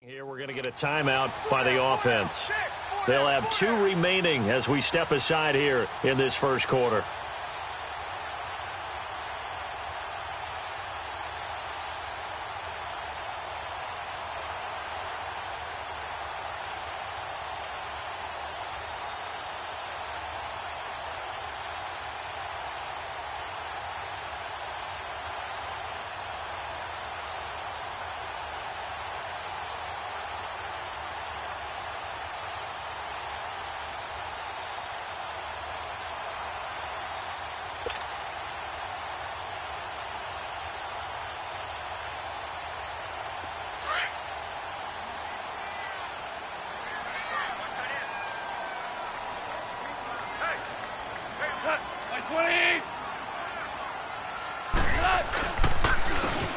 Here we're going to get a timeout by the offense. They'll have 2 remaining as we step aside here in this first quarter.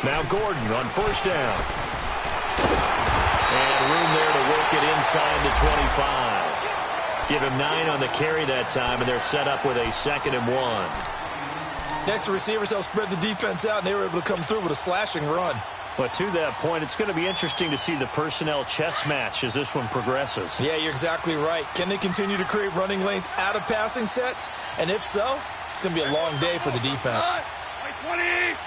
Now Gordon on first down. And room there to work it inside the 25. Give him 9 on the carry that time, and they're set up with a 2nd and 1. Next to receivers, they'll spread the defense out, and they were able to come through with a slashing run. But to that point, it's going to be interesting to see the personnel chess match as this one progresses. Yeah, you're exactly right. Can they continue to create running lanes out of passing sets? And if so, it's going to be a long day for the defense. 20!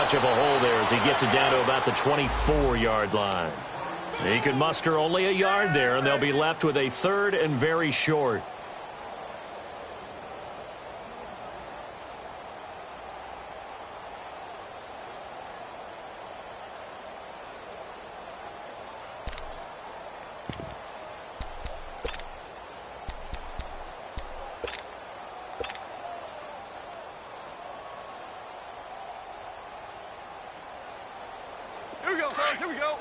Of a hole there as he gets it down to about the 24-yard line. He can muster only a yard there, and they'll be left with a 3rd and very short. Here we go, fellas. Here we go.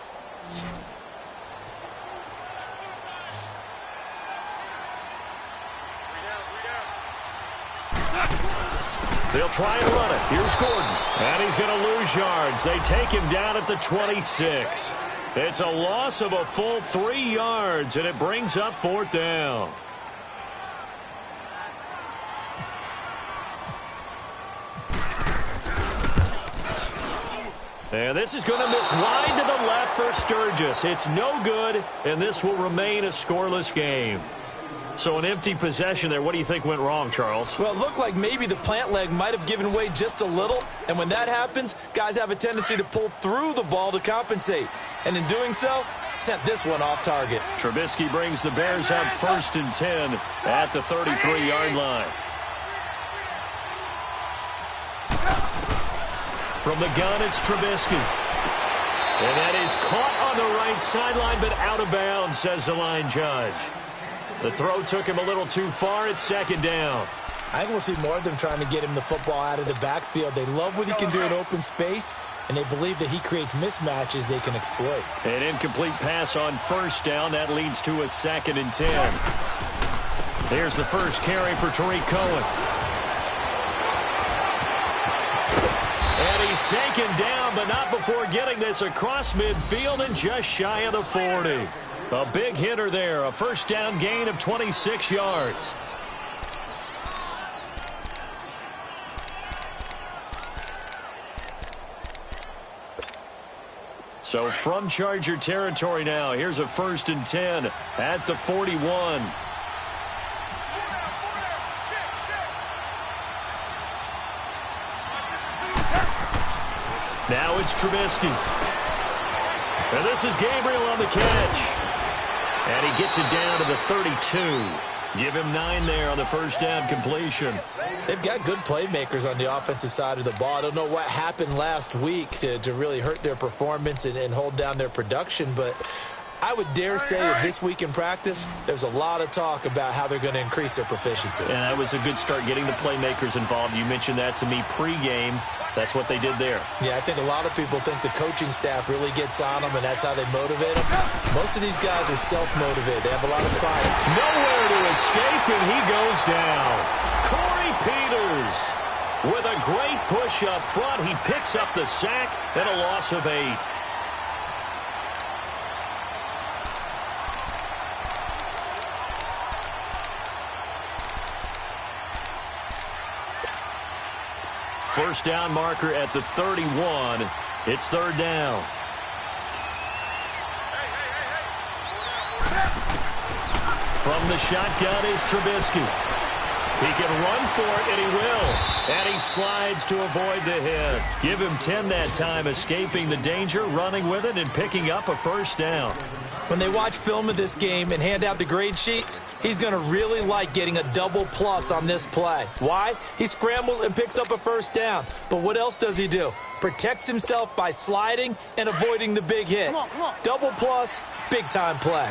They'll try and run it. Here's Gordon. And he's going to lose yards. They take him down at the 26. It's a loss of a full 3 yards, and it brings up 4th down. And this is going to miss wide to the left for Sturgis. It's no good, and this will remain a scoreless game. So an empty possession there. What do you think went wrong, Charles? Well, it looked like maybe the plant leg might have given way just a little. And when that happens, guys have a tendency to pull through the ball to compensate. And in doing so, sent this one off target. Trubisky brings the Bears up 1st and 10 at the 33-yard line. From the gun, it's Trubisky. And that is caught on the right sideline, but out of bounds, says the line judge. The throw took him a little too far. It's 2nd down. I think we'll see more of them trying to get him the football out of the backfield. They love what he can do in open space, and they believe that he creates mismatches they can exploit. An incomplete pass on 1st down. That leads to a 2nd and 10. There's the first carry for Tariq Cohen. And he's taken down, but not before getting this across midfield and just shy of the 40. A big hitter there, a 1st down gain of 26 yards. So from Charger territory now, here's a 1st and 10 at the 41. Now it's Trubisky. And this is Gabriel on the catch. And he gets it down to the 32. Give him 9 there on the 1st down completion. They've got good playmakers on the offensive side of the ball. I don't know what happened last week to really hurt their performance and hold down their production, but I would dare say that this week in practice, there's a lot of talk about how they're going to increase their proficiency. And that was a good start getting the playmakers involved. You mentioned that to me pregame. That's what they did there. Yeah, I think a lot of people think the coaching staff really gets on them, and that's how they motivate them. Most of these guys are self-motivated. They have a lot of pride. Nowhere to escape, and he goes down. Corey Peters with a great push up front. He picks up the sack and a loss of 8. first down marker at the 31. It's third down. From the shotgun is Trubisky. He can run for it, and he will. And he slides to avoid the hit. Give him 10 that time, escaping the danger, running with it, and picking up a first down. When they watch film of this game and hand out the grade sheets, he's going to really like getting a double plus on this play. Why? He scrambles and picks up a first down. But what else does he do? Protects himself by sliding and avoiding the big hit. Come on. Double plus, big-time play.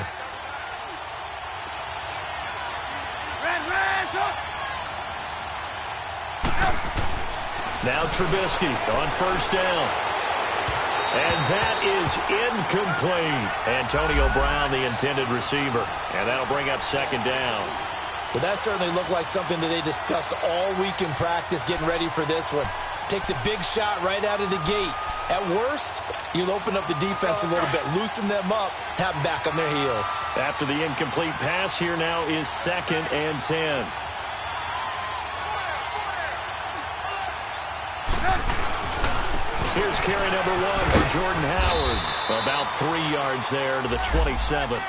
Now Trubisky on first down. And that is incomplete. Antonio Brown, the intended receiver. And that'll bring up second down. Well, that certainly looked like something that they discussed all week in practice getting ready for this one. Take the big shot right out of the gate. At worst, you'll open up the defense a little bit, loosen them up, have them back on their heels. After the incomplete pass, here now is second and 10. Here's carry number 1 for Jordan Howard. About 3 yards there to the 27.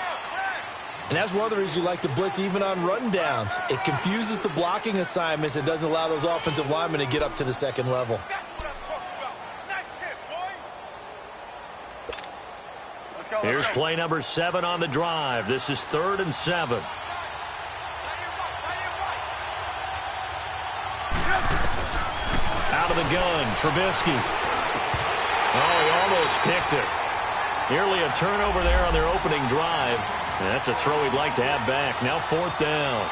And that's one of the reasons you like to blitz even on rundowns. It confuses the blocking assignments and doesn't allow those offensive linemen to get up to the second level. Here's play number 7 on the drive. This is 3rd and 7. Out of the gun, Trubisky. Oh, he almost picked it. Nearly a turnover there on their opening drive. That's a throw he'd like to have back. Now 4th down.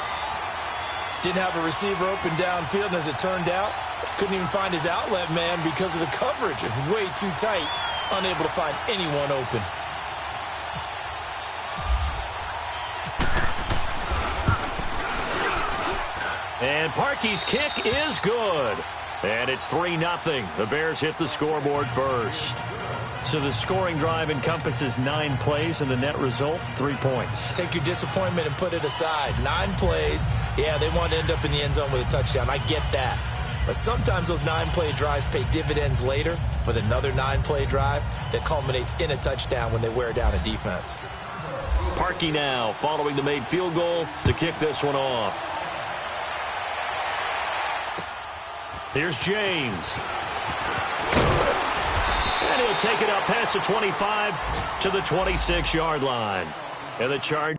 Didn't have a receiver open downfield, and as it turned out, couldn't even find his outlet man because of the coverage. It's way too tight, unable to find anyone open. And Parkey's kick is good. And it's 3-0. The Bears hit the scoreboard first. So the scoring drive encompasses 9 plays, and the net result, 3 points. Take your disappointment and put it aside. 9 plays. Yeah, they want to end up in the end zone with a touchdown. I get that. But sometimes those 9-play drives pay dividends later with another 9-play drive that culminates in a touchdown when they wear down a defense. Parkey now following the made field goal to kick this one off. Here's James. And he'll take it up past the 25 to the 26-yard line. And the charge.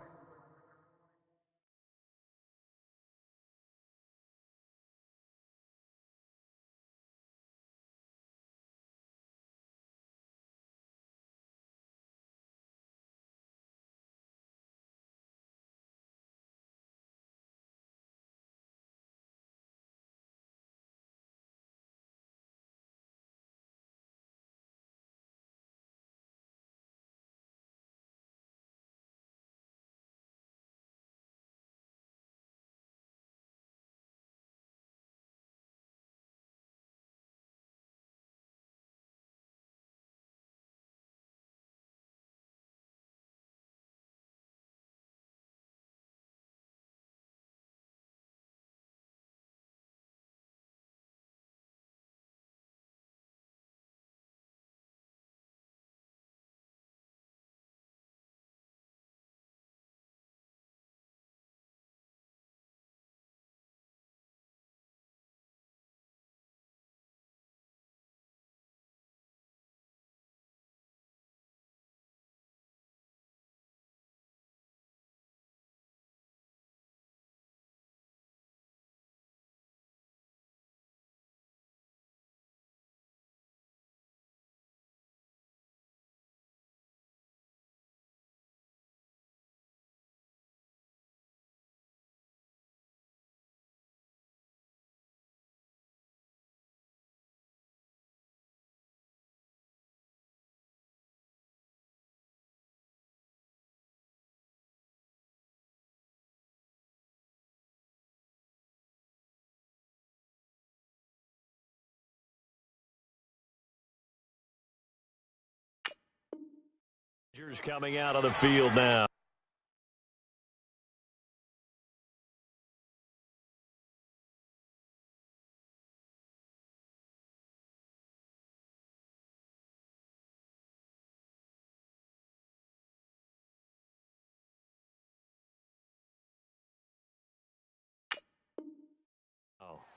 Coming out of the field now.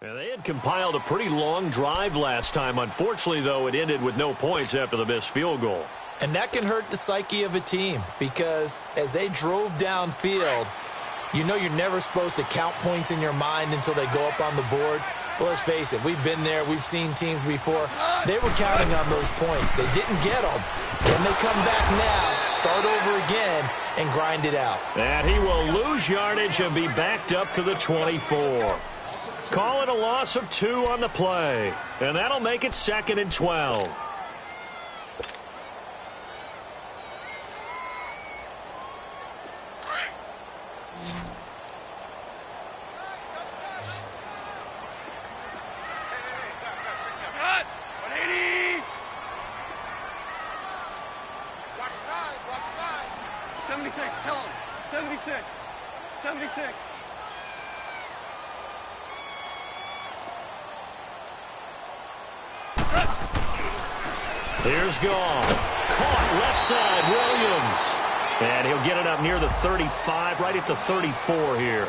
And they had compiled a pretty long drive last time. Unfortunately, though, it ended with no points after the missed field goal. And that can hurt the psyche of a team because as they drove downfield, you know you're never supposed to count points in your mind until they go up on the board. But let's face it, we've been there. We've seen teams before. They were counting on those points. They didn't get them. Then they come back now, start over again, and grind it out. And he will lose yardage and be backed up to the 24. Call it a loss of 2 on the play. And that'll make it 2nd and 12. Cut! 180! 76, tell him. 76. 76. Here's Gall. Caught left side, Williams. And he'll get it up near the 35, right at the 34 here.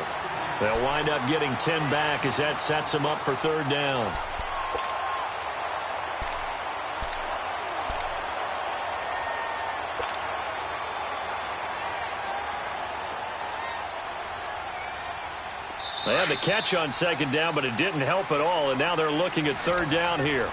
They'll wind up getting 10 back as that sets them up for 3rd down. They had the catch on 2nd down, but it didn't help at all, and now they're looking at 3rd down here.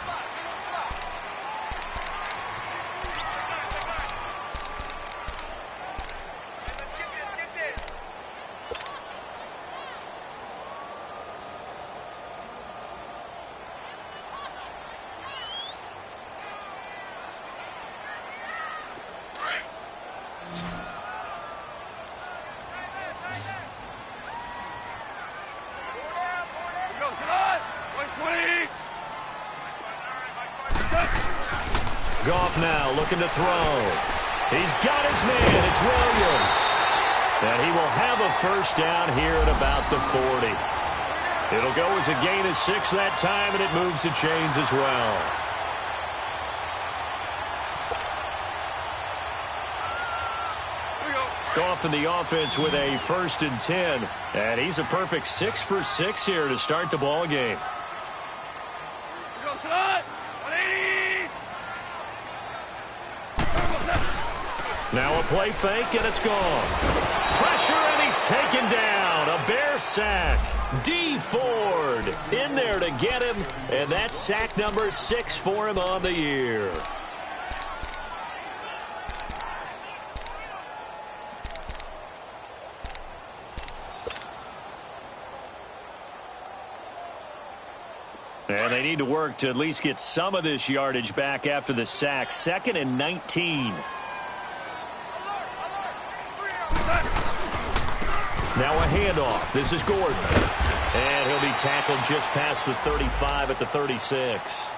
Goff now looking to throw. He's got his man. It's Williams. And he will have a 1st down here at about the 40. It'll go as a gain of 6 that time, and it moves the chains as well. Goff in the offense with a 1st and 10. And he's a perfect 6 for 6 here to start the ball game. Now a play fake, and it's gone. Pressure, and he's taken down. A Bear sack. D. Ford in there to get him, and that's sack number 6 for him on the year. And they need to work to at least get some of this yardage back after the sack. 2nd and 19. Now a handoff. This is Gordon. And he'll be tackled just past the 35 at the 36.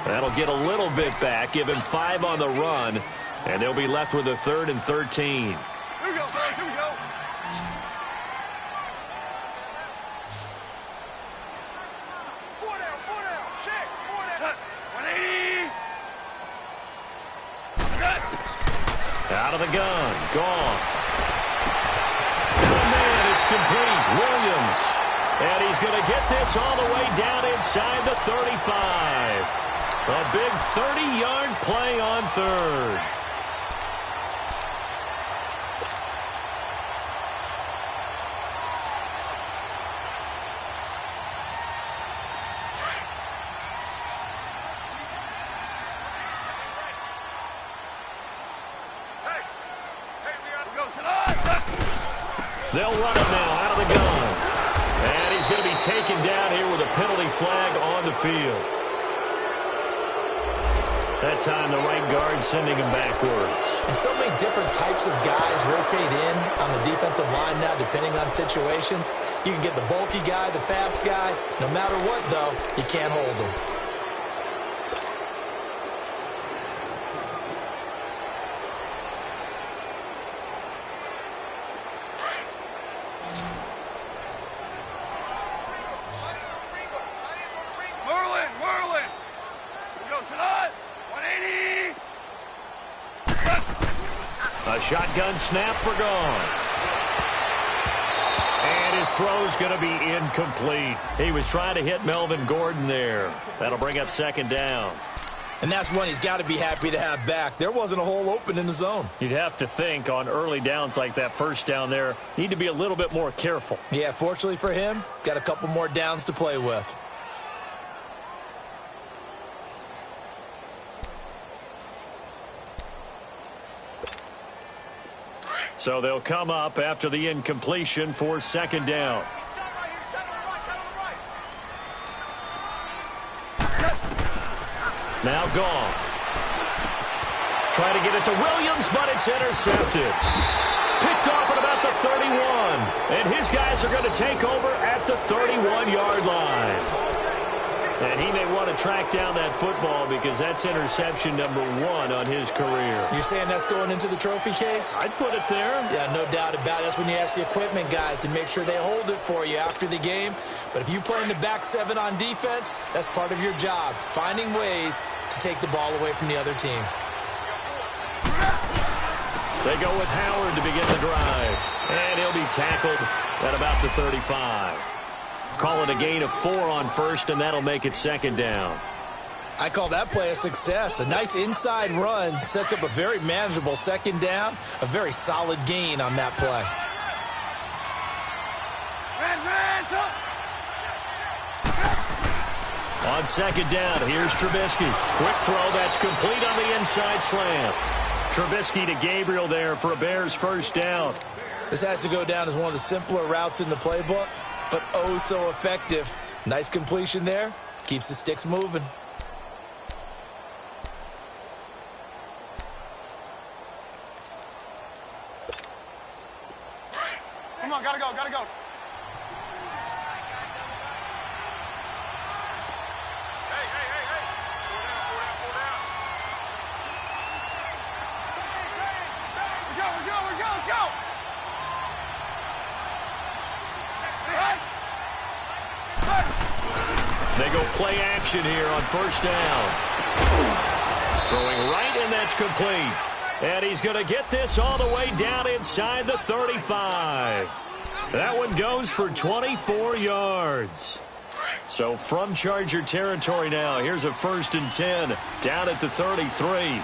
That'll get a little bit back, give him 5 on the run, and they'll be left with a 3rd and 13. Here we go, fellas. Here we go. Four down. Check. 180. Out of the gun. Gone. It's complete. Williams. And he's going to get this all the way down inside the 35. A big 30-yard play on 3rd. They'll run it now out of the gun. And he's going to be taken down here with a penalty flag on the field. That time the right guard sending him backwards. And so many different types of guys rotate in on the defensive line now depending on situations. You can get the bulky guy, the fast guy. No matter what, though, you can't hold him. A shotgun snap for Goff. And His throw's going to be incomplete. He was trying to hit Melvin Gordon there. That'll bring up second down. And that's one he's got to be happy to have back. There wasn't a hole open in the zone. You'd have to think on early downs like that first down there, need to be a little bit more careful. Yeah, fortunately for him, got a couple more downs to play with. So they'll come up after the incompletion for second down. Now gone. Try to get it to Williams, but it's intercepted. Picked off at about the 31. And his guys are going to take over at the 31-yard line. And he may want to track down that football because that's interception number 1 on his career. You're saying that's going into the trophy case? I'd put it there. Yeah, no doubt about it. That's when you ask the equipment guys to make sure they hold it for you after the game. But if you play in the back 7 on defense, that's part of your job, finding ways to take the ball away from the other team. They go with Howard to begin the drive. And he'll be tackled at about the 35. Call it a gain of 4 on first, and that'll make it second down. I call that play a success. A nice inside run sets up a very manageable second down. A very solid gain on that play. On second down, here's Trubisky. Quick throw, that's complete on the inside slant. Trubisky to Gabriel there for a Bears first down. This has to go down as one of the simpler routes in the playbook, but oh so effective. Nice completion there. Keeps the sticks moving. Come on, gotta go, gotta go. Hey, hey, hey, hey. Four down. We're go. They go play action here on first down. Throwing right, and that's complete. And he's going to get this all the way down inside the 35. That one goes for 24 yards. So from Charger territory now, here's a 1st and 10 down at the 33.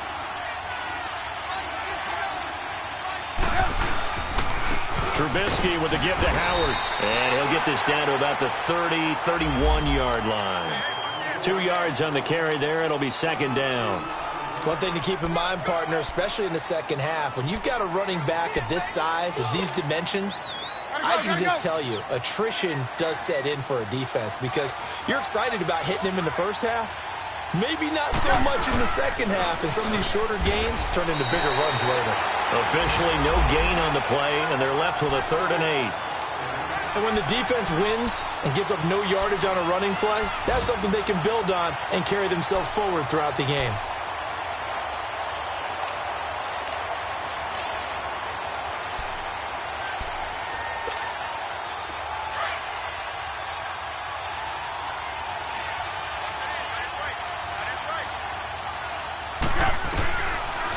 Trubisky with the give to Howard. And he'll get this down to about the 30, 31-yard line. 2 yards on the carry there. It'll be second down. One thing to keep in mind, partner, especially in the second half, when you've got a running back of this size, of these dimensions, I can just tell you, attrition does set in for a defense because you're excited about hitting him in the first half. Maybe not so much in the second half, and some of these shorter gains turn into bigger runs later. Officially no gain on the play, and they're left with a 3rd and 8. And when the defense wins and gives up no yardage on a running play, that's something they can build on and carry themselves forward throughout the game.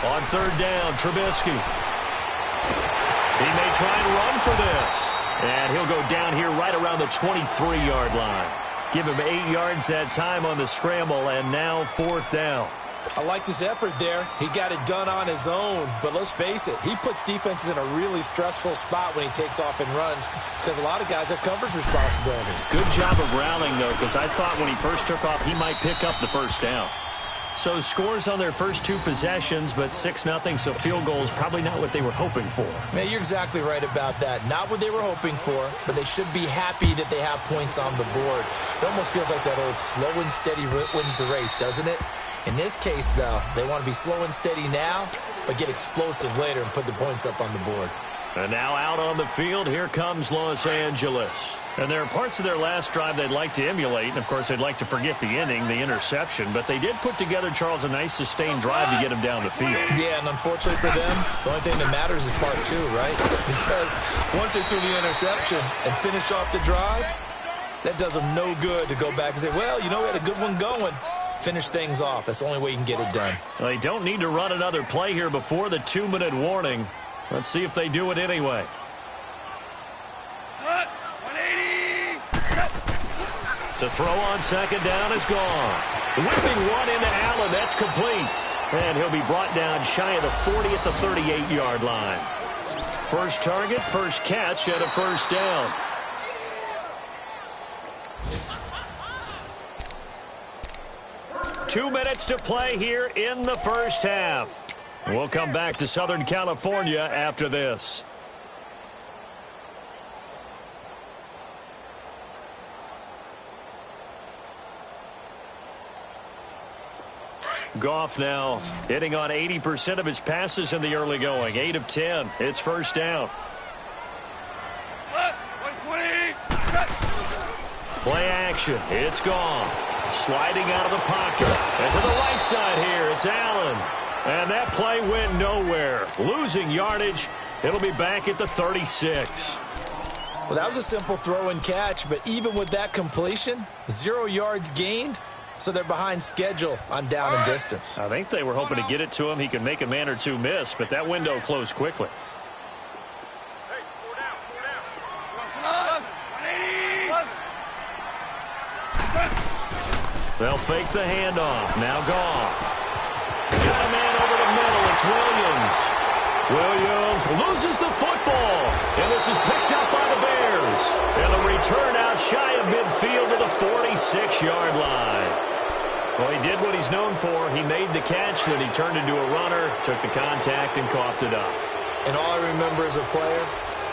On 3rd down, Trubisky. He may try and run for this. And he'll go down here right around the 23-yard line. Give him 8 yards that time on the scramble, and now 4th down. I like this effort there. He got it done on his own, but let's face it, he puts defenses in a really stressful spot when he takes off and runs because a lot of guys have coverage responsibilities. Good job of rallying, though, because I thought when he first took off, he might pick up the first down. So scores on their first 2 possessions, but 6-0, so field goal is probably not what they were hoping for. Man, you're exactly right about that. Not what they were hoping for, but they should be happy that they have points on the board. It almost feels like that old slow and steady wins the race, doesn't it? In this case, though, they want to be slow and steady now, but get explosive later and put the points up on the board. And now out on the field, here comes Los Angeles. And there are parts of their last drive they'd like to emulate. And, of course, they'd like to forget the inning, the interception. But they did put together, Charles, a nice sustained drive to get him down the field. Yeah, and unfortunately for them, the only thing that matters is part 2, right? Because once they threw the interception and finished off the drive, that does them no good to go back and say, well, you know, we had a good one going. Finish things off. That's the only way you can get it done. Well, they don't need to run another play here before the 2-minute warning. Let's see if they do it anyway. To throw on second down is gone. Whipping one into Allen. That's complete. And he'll be brought down shy of the 40 at the 38-yard line. First target, first catch, and a first down. Two minutes to play here in the first half. We'll come back to Southern California after this. Goff now hitting on 80% of his passes in the early going. 8 of 10. It's first down. Play action. It's Goff. Sliding out of the pocket. And to the right side here, it's Allen. And that play went nowhere. Losing yardage. It'll be back at the 36. Well, that was a simple throw and catch, but even with that completion, 0 yards gained. So they're behind schedule on down and distance. I think they were hoping to get it to him. He could make a man or two miss, but that window closed quickly. They'll fake the handoff. Now Goff. Got a man over the middle. It's Williams. Williams loses the football. And this is picked up by the Bears. And the return out shy of midfield to the 46-yard line. Well, he did what he's known for. He made the catch, then he turned into a runner, took the contact, and coughed it up. And all I remember as a player,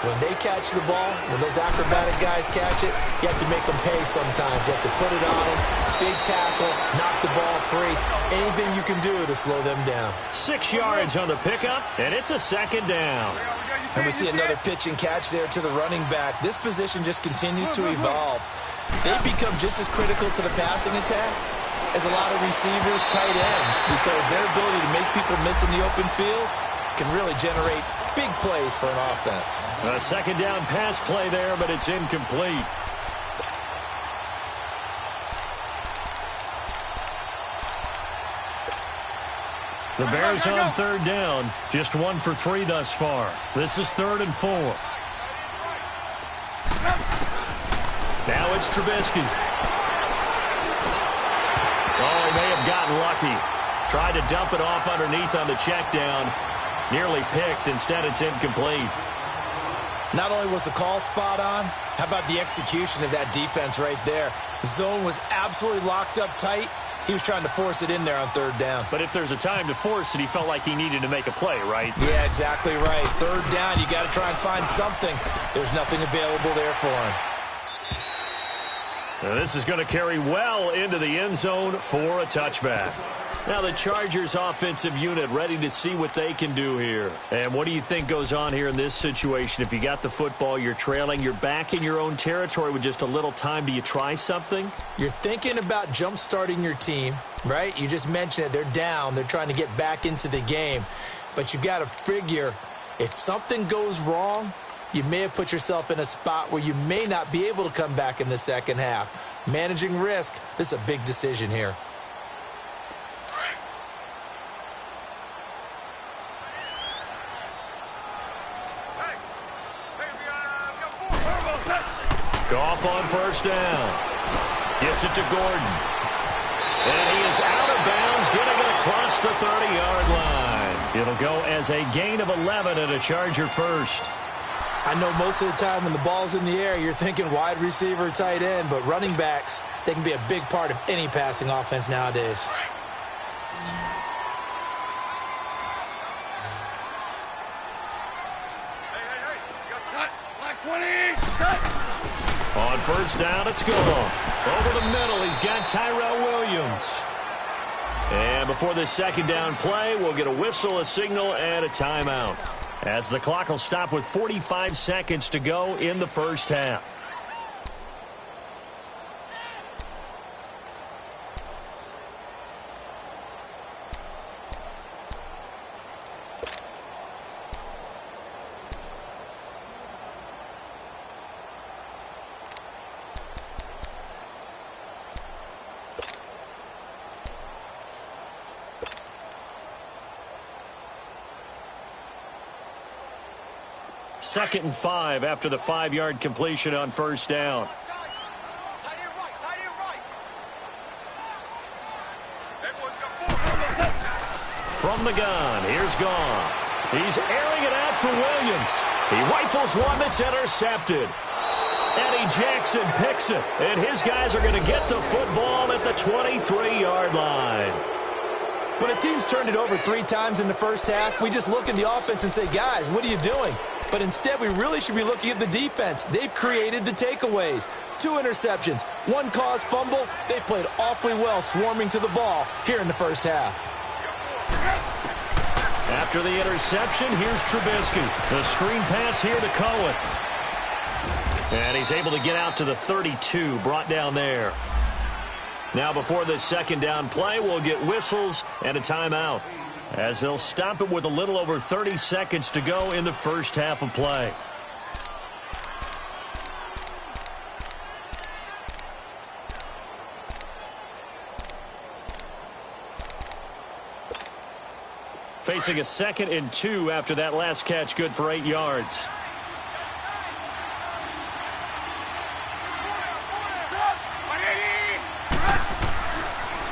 when they catch the ball, when those acrobatic guys catch it, you have to make them pay sometimes. You have to put it on them, big tackle, knock the ball free. Anything you can do to slow them down. 6 yards on the pickup, and it's a second down. And we see another pitch and catch there to the running back. This position just continues to evolve. They become just as critical to the passing attack as a lot of receivers, tight ends, because their ability to make people miss in the open field can really generate big plays for an offense. A second down pass play there, but it's incomplete. The Bears on third down, just 1 for 3 thus far. This is 3rd and 4. Now it's Trubisky. Oh, he may have gotten lucky. Tried to dump it off underneath on the check down. Nearly picked. Instead, it's incomplete. Not only was the call spot on, how about the execution of that defense right there? The zone was absolutely locked up tight. He was trying to force it in there on third down. But if there's a time to force it, he felt like he needed to make a play, right? Yeah, exactly right. Third down, you got to try and find something. There's nothing available there for him. Now this is going to carry well into the end zone for a touchback. Now the Chargers offensive unit ready to see what they can do here. And what do you think goes on here in this situation? If you got the football, you're trailing, you're back in your own territory with just a little time. Do you try something? You're thinking about jump-starting your team, right? You just mentioned it. They're down. They're trying to get back into the game. But you got to figure if something goes wrong, you may have put yourself in a spot where you may not be able to come back in the second half. Managing risk, this is a big decision here. Goff on first down. Gets it to Gordon. And he is out of bounds, getting it across the 30-yard line. It'll go as a gain of 11 and a Charger first. I know most of the time when the ball's in the air, you're thinking wide receiver, tight end, but running backs, they can be a big part of any passing offense nowadays. On first down, it's gone. Over the middle, he's got Tyrell Williams. And before this second down play, we'll get a whistle, a signal, and a timeout, as the clock will stop with 45 seconds to go in the first half. Second and 5 after the 5-yard completion on first down. From the gun, here's Goff. He's airing it out for Williams. He rifles one that's intercepted. Eddie Jackson picks it, and his guys are going to get the football at the 23-yard line. When a team's turned it over 3 times in the first half, we just look at the offense and say, guys, what are you doing? But instead, we really should be looking at the defense. They've created the takeaways. 2 interceptions, 1 caused fumble. They played awfully well swarming to the ball here in the first half. After the interception, here's Trubisky. The screen pass here to Cohen. And he's able to get out to the 32, brought down there. Now before this second down play, we'll get whistles and a timeout, as they'll stop it with a little over 30 seconds to go in the first half of play. Facing a 2nd and 2 after that last catch, good for 8 yards.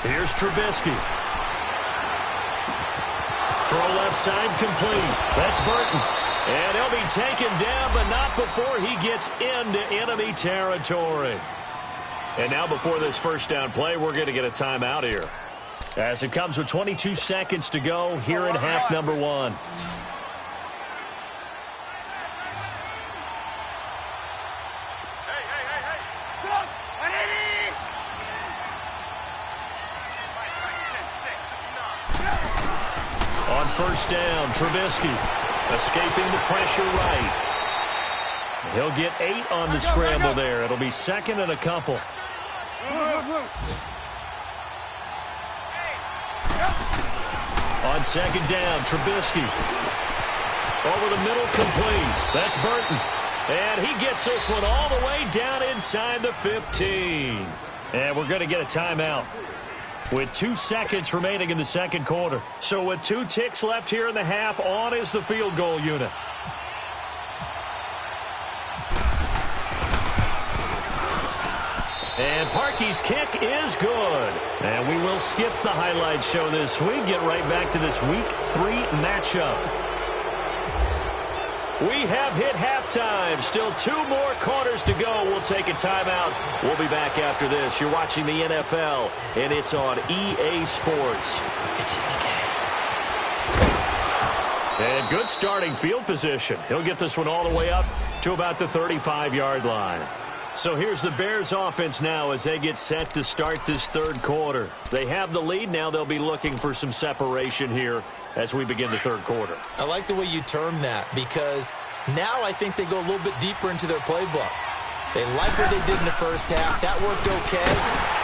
Here's Trubisky. Throw left side complete. That's Burton. And he'll be taken down, but not before he gets into enemy territory. And now before this first down play, we're going to get a timeout here, as it comes with 22 seconds to go here in half number 1. On first down, Trubisky escaping the pressure right. He'll get 8 on the scramble there. It'll be 2nd and a couple. On 2nd down, Trubisky. Over the middle, complete. That's Burton. And he gets this one all the way down inside the 15. And we're going to get a timeout with 2 seconds remaining in the second quarter. So with 2 ticks left here in the half, on is the field goal unit. And Parkey's kick is good. And we will skip the highlights show this week. Get right back to this Week 3 matchup. We have hit halftime. Still 2 more quarters to go. We'll take a timeout. We'll be back after this. You're watching the NFL, and it's on EA Sports. It's in the game. And good starting field position. He'll get this one all the way up to about the 35-yard line. So here's the Bears offense now as they get set to start this third quarter. They have the lead. Now they'll be looking for some separation here as we begin the third quarter. I like the way you term that, because now I think they go a little bit deeper into their playbook. They like what they did in the first half. That worked okay.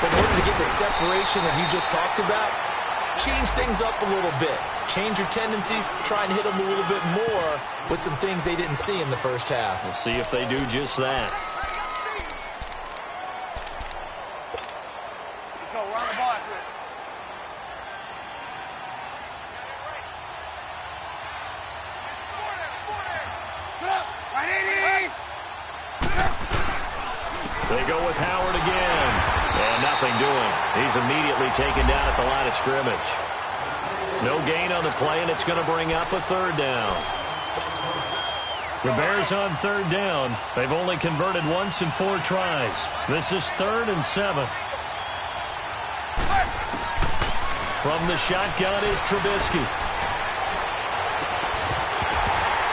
But in order to get the separation that you just talked about, change things up a little bit. Change your tendencies. Try and hit them a little bit more with some things they didn't see in the first half. We'll see if they do just that. They go with Howard again. And nothing doing. He's immediately taken down at the line of scrimmage. No gain on the play, and it's going to bring up a third down. The Bears on third down. They've only converted once in 4 tries. This is 3rd and 7. From the shotgun is Trubisky.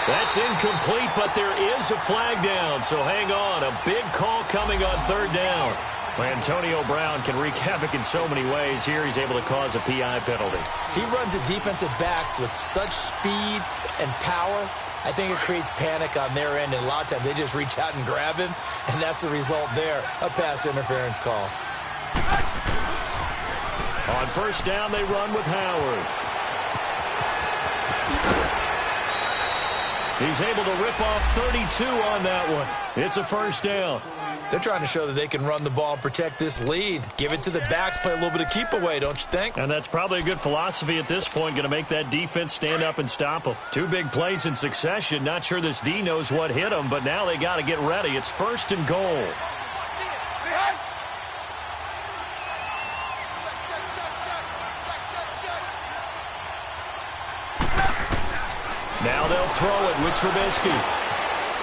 That's incomplete, but there is a flag down, so hang on. A big call coming on third down. Antonio Brown can wreak havoc in so many ways. Here he's able to cause a PI penalty. He runs the defensive backs with such speed and power. I think it creates panic on their end, and a lot of times they just reach out and grab him, and that's the result there, a pass interference call. On first down, they run with Howard. He's able to rip off 32 on that one. It's a first down. They're trying to show that they can run the ball and protect this lead. Give it to the backs, play a little bit of keep away, don't you think? And that's probably a good philosophy at this point, going to make that defense stand up and stop them. 2 big plays in succession. Not sure this D knows what hit them, but now they got to get ready. It's 1st and goal. Now they'll throw it with Trubisky.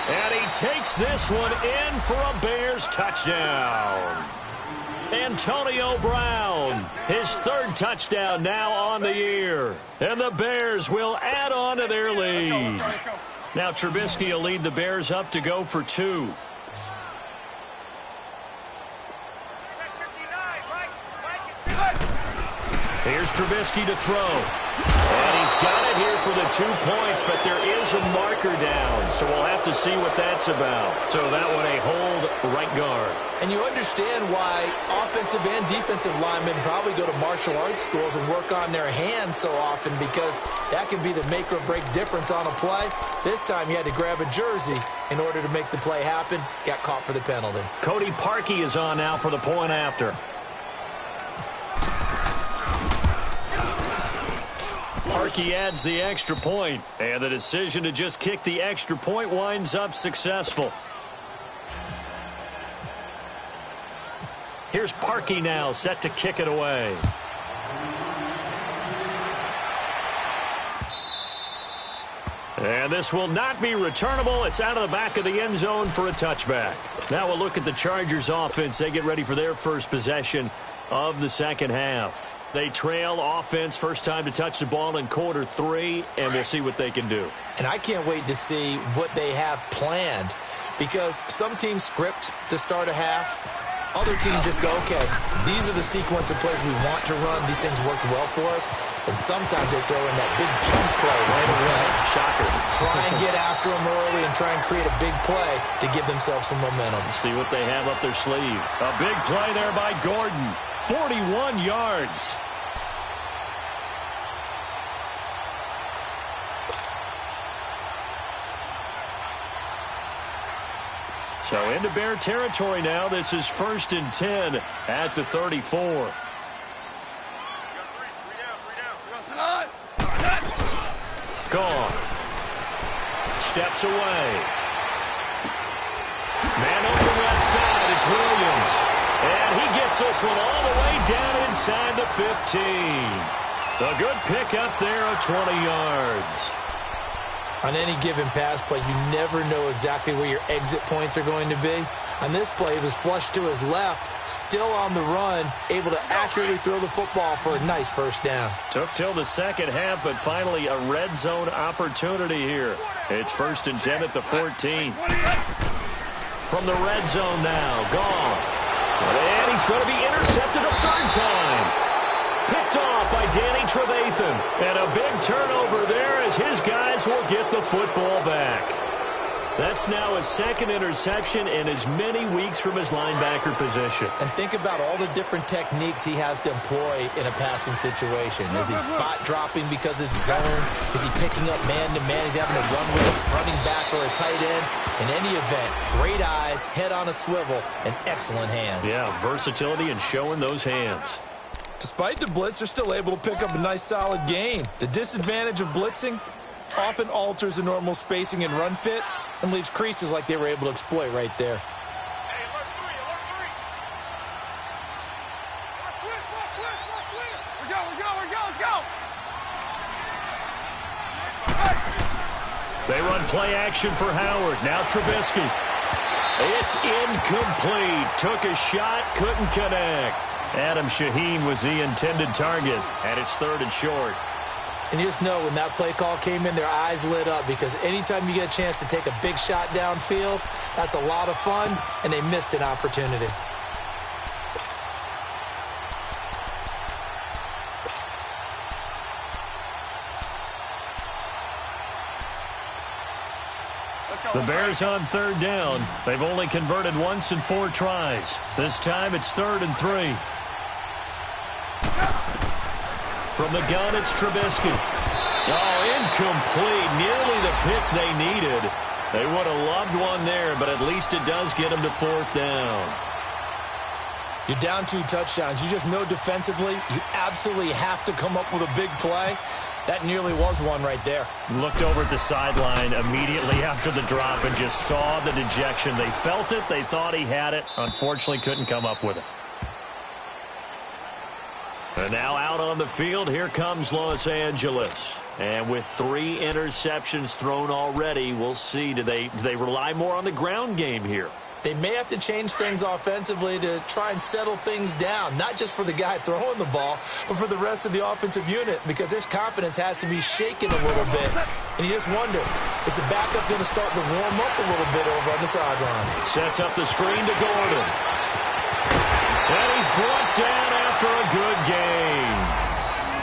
And he takes this one in for a Bears touchdown. Antonio Brown, his third touchdown now on the year. And the Bears will add on to their lead. Now Trubisky will lead the Bears up to go for 2. Here's Trubisky to throw. And he's got it here for the 2 points, but there is a marker down, so we'll have to see what that's about. So that one a hold right guard. And you understand why offensive and defensive linemen probably go to martial arts schools and work on their hands so often, because that can be the make or break difference on a play. This time he had to grab a jersey in order to make the play happen. Got caught for the penalty. Cody Parkey is on now for the point after. Parkey adds the extra point, and the decision to just kick the extra point winds up successful. Here's Parkey now, set to kick it away. And this will not be returnable. It's out of the back of the end zone for a touchback. Now we'll look at the Chargers offense. They get ready for their first possession of the second half. They trail offense, first time to touch the ball in quarter 3, and we'll see what they can do. And I can't wait to see what they have planned, because some teams script to start a half. Other teams just go, okay, these are the sequence of plays we want to run. These things worked well for us. And sometimes they throw in that big jump play right away. Shocker. Try and get after them early and try and create a big play to give themselves some momentum. See what they have up their sleeve. A big play there by Gordon. 41 yards. So into Bear territory now. This is 1st and 10 at the 34. Gone. Steps away. Man over left side. It's Williams. And he gets this one all the way down inside the 15. A good pickup there of 20 yards. On any given pass play, you never know exactly where your exit points are going to be. On this play, it was flushed to his left, still on the run, able to accurately throw the football for a nice first down. Took till the second half, but finally a red zone opportunity here. It's 1st and 10 at the 14. From the red zone now, Goff. And he's going to be intercepted a third time. Picked off by Danny Trevathan. And a big turnover there as his guys will get the football back. That's now his second interception in as many weeks from his linebacker position. And think about all the different techniques he has to employ in a passing situation. Is he spot dropping because it's zone? Is he picking up man-to-man? Is he having to run with a running back or a tight end? In any event, great eyes, head on a swivel, and excellent hands. Yeah, versatility and showing those hands. Despite the blitz, they're still able to pick up a nice, solid gain. The disadvantage of blitzing often alters the normal spacing and run fits and leaves creases like they were able to exploit right there. Hey, alert 3, alert 3. Let's go. They run play action for Howard. Now Trubisky. It's incomplete. Took a shot, couldn't connect. Adam Shaheen was the intended target, and it's 3rd and short. And you just know when that play call came in, their eyes lit up, because anytime you get a chance to take a big shot downfield, that's a lot of fun, and they missed an opportunity. The Bears on 3rd down. They've only converted once in 4 tries. This time it's 3rd and 3. From the gun, it's Trubisky. Oh, incomplete. Nearly the pick they needed. They would have loved one there, but at least it does get them to 4th down. You're down 2 touchdowns. You just know defensively you absolutely have to come up with a big play. That nearly was one right there. Looked over at the sideline immediately after the drop and just saw the dejection. They felt it. They thought he had it. Unfortunately, couldn't come up with it. And now out on the field, here comes Los Angeles. And with 3 interceptions thrown already, we'll see. Do they rely more on the ground game here? They may have to change things offensively to try and settle things down, not just for the guy throwing the ball, but for the rest of the offensive unit, because their confidence has to be shaken a little bit. And you just wonder, is the backup going to start to warm up a little bit over on the sideline? Sets up the screen to Gordon. And he's brought down after a good game.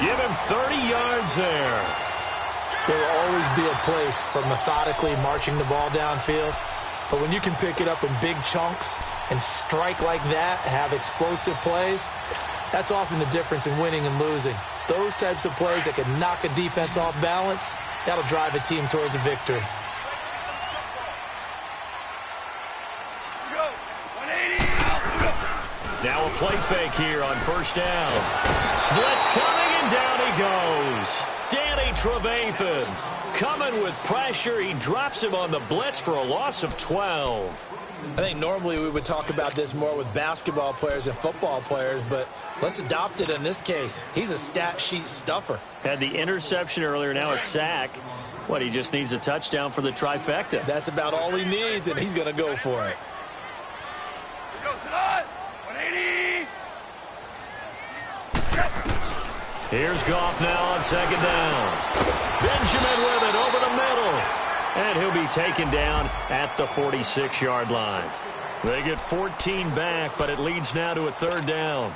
Give him 30 yards there. There will always be a place for methodically marching the ball downfield. But when you can pick it up in big chunks and strike like that, have explosive plays, that's often the difference in winning and losing. Those types of plays that can knock a defense off balance, that'll drive a team towards a victory. Now a play fake here on first down. Blitz coming, and down he goes. Danny Trevathan coming with pressure. He drops him on the blitz for a loss of 12. I think normally we would talk about this more with basketball players and football players, but let's adopt it in this case. He's a stat sheet stuffer. Had the interception earlier, now a sack. What, he just needs a touchdown for the trifecta. That's about all he needs, and he's going to go for it. Here's Goff now on second down. Benjamin with it over the middle. And he'll be taken down at the 46-yard line. They get 14 back, but it leads now to a third down.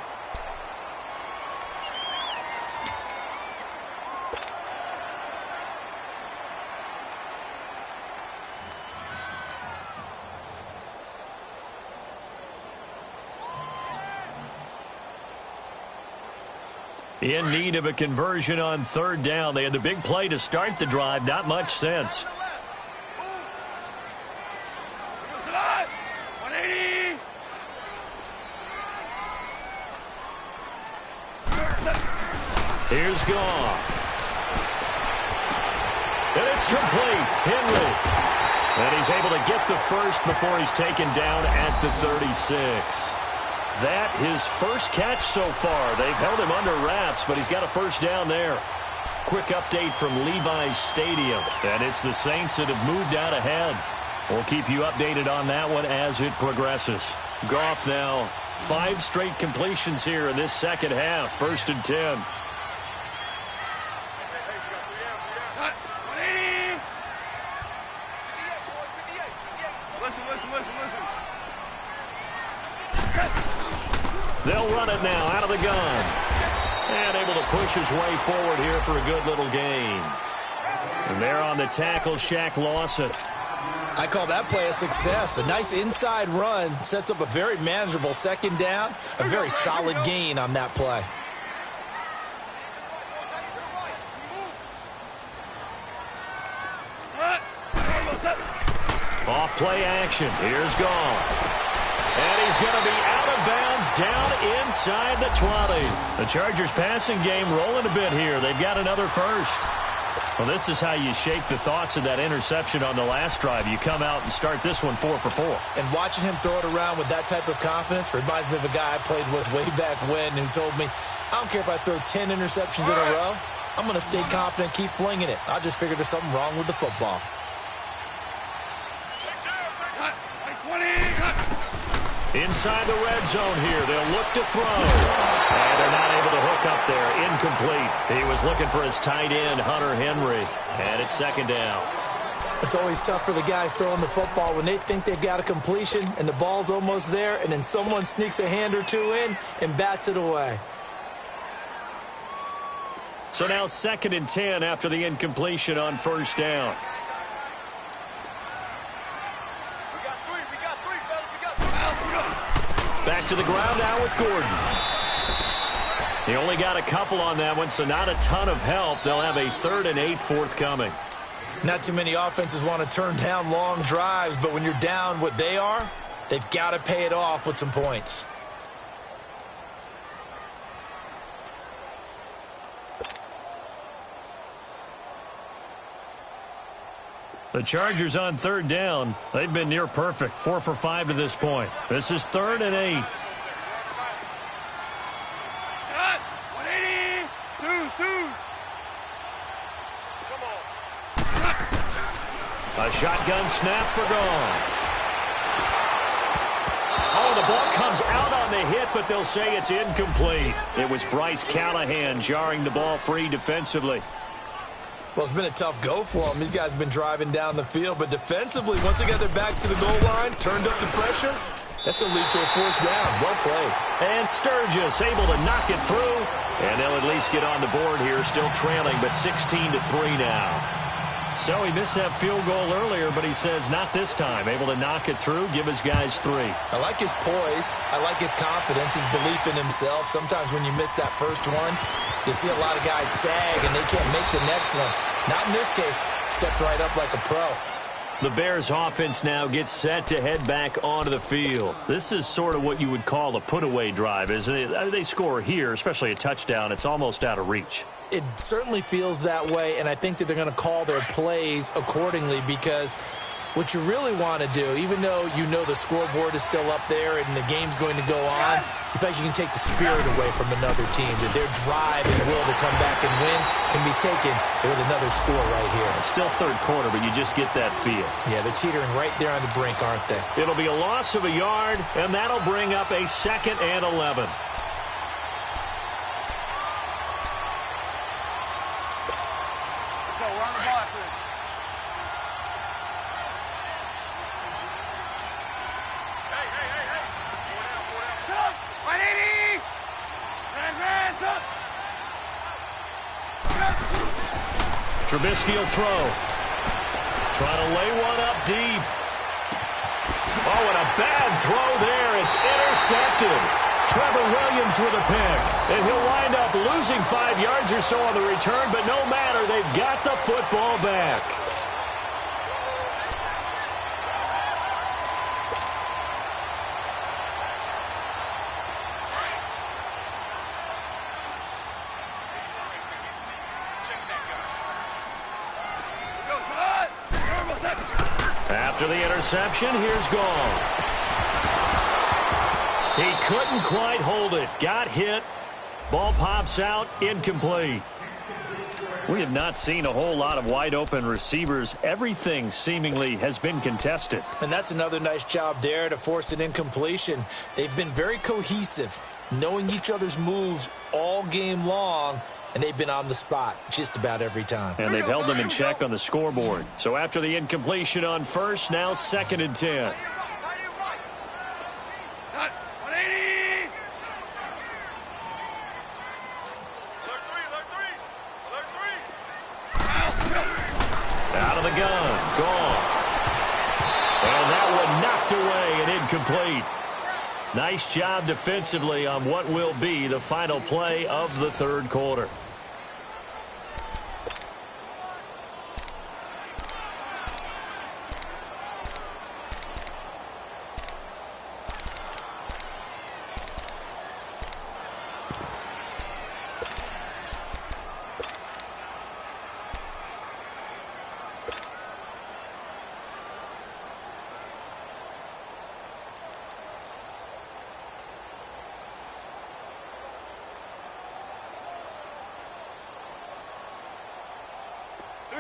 In need of a conversion on third down. They had the big play to start the drive. Not much sense. Here's Goff. And it's complete. Henry. And he's able to get the first before he's taken down at the 36. That his first catch so far. They've held him under wraps, but he's got a first down there. Quick update from Levi's Stadium. And it's the Saints that have moved out ahead. We'll keep you updated on that one as it progresses. Goff now 5 straight completions here in this second half. 1st and 10. They'll run it now out of the gun. And able to push his way forward here for a good little gain. And there on the tackle, Shaq Lawson. I call that play a success. A nice inside run sets up a very manageable second down. A very solid gain on that play. Off play action. Here's Goff. And he's going to be out of bounds down inside the 20. The Chargers passing game rolling a bit here. They've got another first. Well, this is how you shake the thoughts of that interception on the last drive. You come out and start this one 4 for 4. And watching him throw it around with that type of confidence reminds me of a guy I played with way back when who told me, I don't care if I throw 10 interceptions in a row. I'm going to stay confident, keep flinging it. I just figured there's something wrong with the football. Inside the red zone here. They'll look to throw. And they're not able to hook up there. Incomplete. He was looking for his tight end, Hunter Henry. And it's second down. It's always tough for the guys throwing the football when they think they've got a completion and the ball's almost there, and then someone sneaks a hand or two in and bats it away. So now 2nd and 10 after the incompletion on first down. Back to the ground now with Gordon. He only got a couple on that one, so not a ton of help. They'll have a 3rd and 8 forthcoming. Not too many offenses want to turn down long drives, but when you're down what they are, they've got to pay it off with some points. The Chargers on 3rd down. They've been near perfect. 4 for 5 to this point. This is 3rd and 8. A shotgun snap for gone. Oh, the ball comes out on the hit, but they'll say it's incomplete. It was Bryce Callahan jarring the ball free defensively. Well, it's been a tough go for them. These guys have been driving down the field, but defensively, once they got their backs to the goal line, turned up the pressure, that's going to lead to a fourth down. Well played. And Sturgis able to knock it through, and they'll at least get on the board here, still trailing, but 16-3 now. So he missed that field goal earlier, but he says not this time. Able to knock it through, give his guys 3. I like his poise. I like his confidence, his belief in himself. Sometimes when you miss that first one, you see a lot of guys sag and they can't make the next one. Not in this case. Stepped right up like a pro. The Bears offense now gets set to head back onto the field. This is sort of what you would call a put-away drive, isn't it? I mean, they score here, especially a touchdown. It's almost out of reach. It certainly feels that way, and I think that they're going to call their plays accordingly because what you really want to do, even though you know the scoreboard is still up there and the game's going to go on, you think you can take the spirit away from another team, that their drive and will to come back and win can be taken with another score right here. It's still third quarter, but you just get that feel. Yeah, they're teetering right there on the brink, aren't they? It'll be a loss of a yard, and that'll bring up a 2nd and 11. Trubisky will throw. Trying to lay one up deep. Oh, and a bad throw there. It's intercepted. Trevor Williams with a pick. And he'll wind up losing 5 yards or so on the return, but no matter, they've got the football back. After the interception, here's Goff. He couldn't quite hold it. Got hit. Ball pops out. Incomplete. We have not seen a whole lot of wide-open receivers. Everything seemingly has been contested. And that's another nice job there to force an incompletion. They've been very cohesive, knowing each other's moves all game long, and they've been on the spot just about every time. And they've held them in check on the scoreboard. So after the incompletion on first, now 2nd and 10. Out of the gun. Gone. And that one knocked away and incomplete. Nice job defensively on what will be the final play of the third quarter.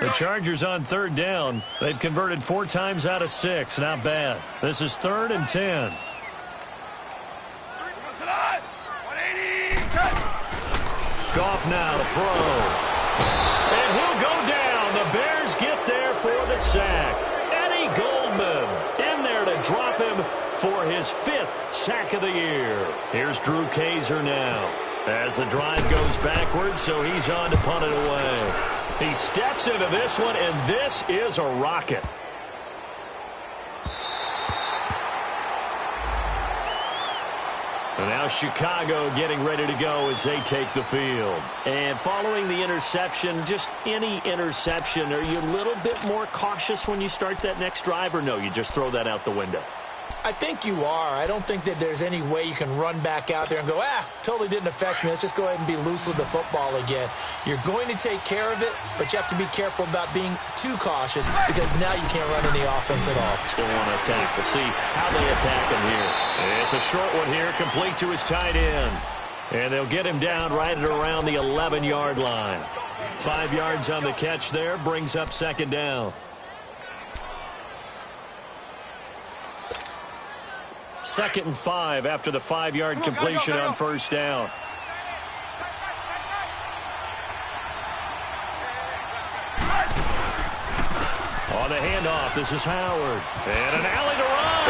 The Chargers on third down. They've converted 4 times out of 6. Not bad. This is 3rd and 10. Goff now to throw. And he'll go down. The Bears get there for the sack. Eddie Goldman in there to drop him for his 5th sack of the year. Here's Drew Kaiser now as the drive goes backwards, so he's on to punt it away. He steps into this one, and this is a rocket. And now Chicago getting ready to go as they take the field. And following the interception, just any interception, are you a little bit more cautious when you start that next drive, or no, you just throw that out the window? I think you are. I don't think that there's any way you can run back out there and go, totally didn't affect me. Let's just go ahead and be loose with the football again. You're going to take care of it, but you have to be careful about being too cautious because now you can't run any offense at all. Still want to attack. We'll see how they attack him here. It's a short one here, complete to his tight end. And they'll get him down right at around the 11-yard line. 5 yards on the catch there, brings up 2nd down. 2nd and 5 after the 5-yard completion on first down. On the handoff, this is Howard. And an alley to run.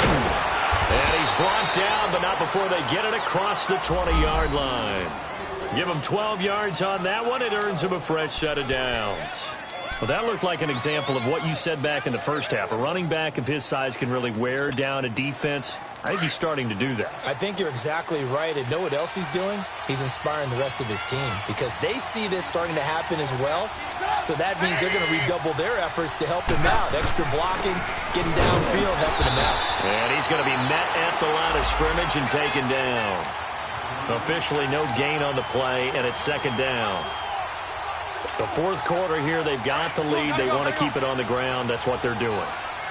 And he's brought down, but not before they get it across the 20-yard line. Give him 12 yards on that one. It earns him a fresh set of downs. Well, that looked like an example of what you said back in the first half. A running back of his size can really wear down a defense. I think he's starting to do that. I think you're exactly right. And know what else he's doing? He's inspiring the rest of his team because they see this starting to happen as well. So that means they're going to redouble their efforts to help him out. Extra blocking, getting downfield, helping him out. And he's going to be met at the line of scrimmage and taken down. Officially no gain on the play, and it's 2nd down. The 4th quarter here, they've got the lead. They want to keep it on the ground. That's what they're doing.